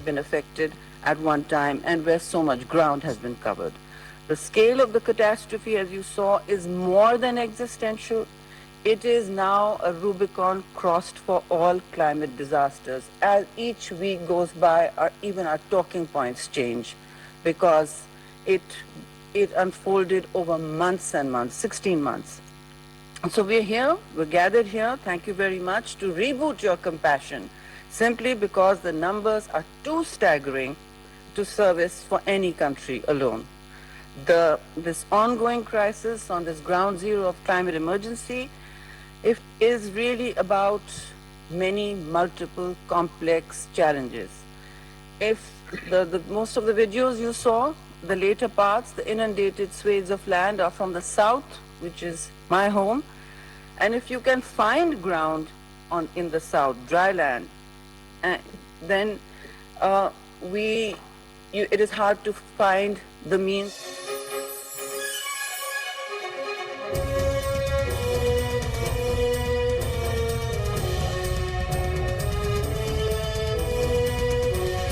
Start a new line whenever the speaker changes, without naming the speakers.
been affected at one time and where so much ground has been covered. The scale of the catastrophe, as you saw, is more than existential. It is now a Rubicon crossed for all climate disasters. As each week goes by, even our talking points change, because it unfolded over months and months, 16 months. So we're here, we're gathered here, thank you very much, to reboot your compassion, simply because the numbers are too staggering to service for any country alone. This ongoing crisis on this ground zero of climate emergency is really about many multiple complex challenges. If most of the videos you saw, the later parts, the inundated swathes of land are from the south, which is my home. And if you can find ground in the south, dry land, then it is hard to find the means.